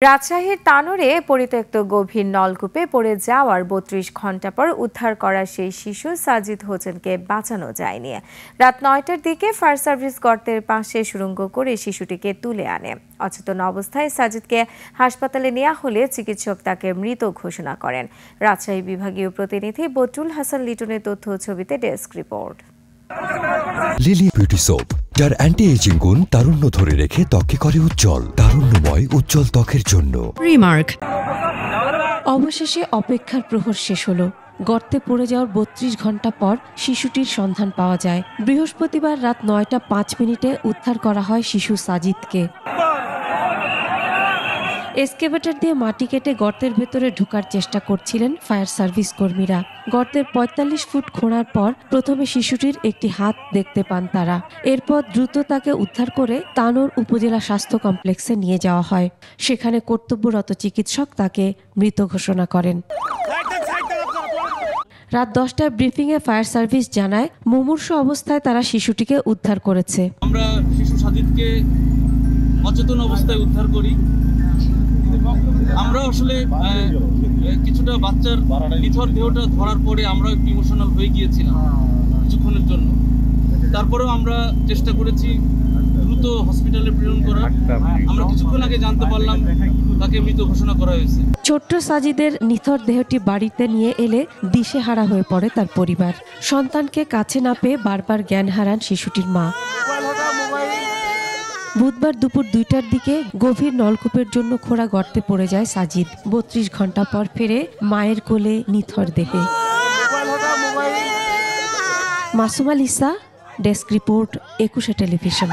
রাজশাহীর তানোরে পরিত্যক্ত গভীর নলকূপে পড়ে যাওয়ার ৩২ ঘণ্টা পর উদ্ধার করা সেই শিশু সাজিদ হোসেনকে বাঁচানো যায়নি। রাত ৯টার দিকে ফায়ার সার্ভিস গর্তের পাশে সুড়ঙ্গ করে শিশুটিকে তুলে আনে। অচেতন অবস্থায় সাজিদকে হাসপাতালে নেওয়া হলে চিকিৎসক তাকে মৃত ঘোষণা করেন। রাজশাহী বিভাগীয় প্রতিনিধি বদরুল হাসান লিটনের তথ্য ছবিতে desk report. Lily beauty soap, যার অ্যান্টি এজিং গুণ তারুণ্য ধরে রেখে ত্বকে করে উজ্জ্বল, তারুণ্যময় উজ্জ্বল ত্বকের জন্য। রিমার্ক। অবশেষে অপেক্ষার প্রহর শেষ হলো। গর্তে পড়ে যাওয়ার ৩২ ঘণ্টা পর শিশুটির সন্ধান পাওয়া যায়। বৃহস্পতিবার রাত ৯টা ৫ মিনিটে উদ্ধার করা হয় শিশু সাজিদকে। এক্সকেভেটর দিয়ে মাটি কেটে গর্তের ভেতরে ঢোকার চেষ্টা করছিলেন ফায়ার সার্ভিস কর্মীরা। গর্তের ৪৫ ফুট খোঁড়ার পর প্রথমে শিশুটির একটি হাত দেখতে পান তারা। এরপর দ্রুত তাকে উদ্ধার করে তানোর উপজেলা স্বাস্থ্য কমপ্লেক্সে নিয়ে যাওয়া হয়। সেখানে কর্তব্যরত চিকিৎসক তাকে মৃত ঘোষণা করেন। রাত 10টায় ব্রিফিংয়ে ফায়ার সার্ভিস জানায়, মুমূর্ষু অবস্থায় তারা শিশুটিকে উদ্ধার করেছে। আমরা শিশু সাজিদকে অচেতন অবস্থায় উদ্ধার করি। আমরা আসলে কিছুটা বাচ্চার নিথর দেহটা ধরার পরে আমরা একটু ইমোশনাল হয়ে গিয়েছিলাম কিছুক্ষণের জন্য। তারপরেও আমরা চেষ্টা করেছি দ্রুত হসপিটালে প্রেরণ করার। আমরা কিছুক্ষণ আগে জানতে পারলাম তাকে মৃত ঘোষণা করা হয়েছে। ছোট্ট সাজিদের নিথর দেহটি বাড়িতে নিয়ে এলে দিশেহারা হয়ে পড়ে তার পরিবার। সন্তানকে কাছে না পেয়ে বারবার জ্ঞান হারান শিশুটির মা। বুধবার দুপুর 2টার দিকে গভীর নলকূপের জন্য খোঁড়া গর্তে পড়ে যায় সাজিদ। ৩২ ঘণ্টা পর ফিরে মায়ের কোলে নিথর দেহে। Masuma Lisa, desk report, 21 television.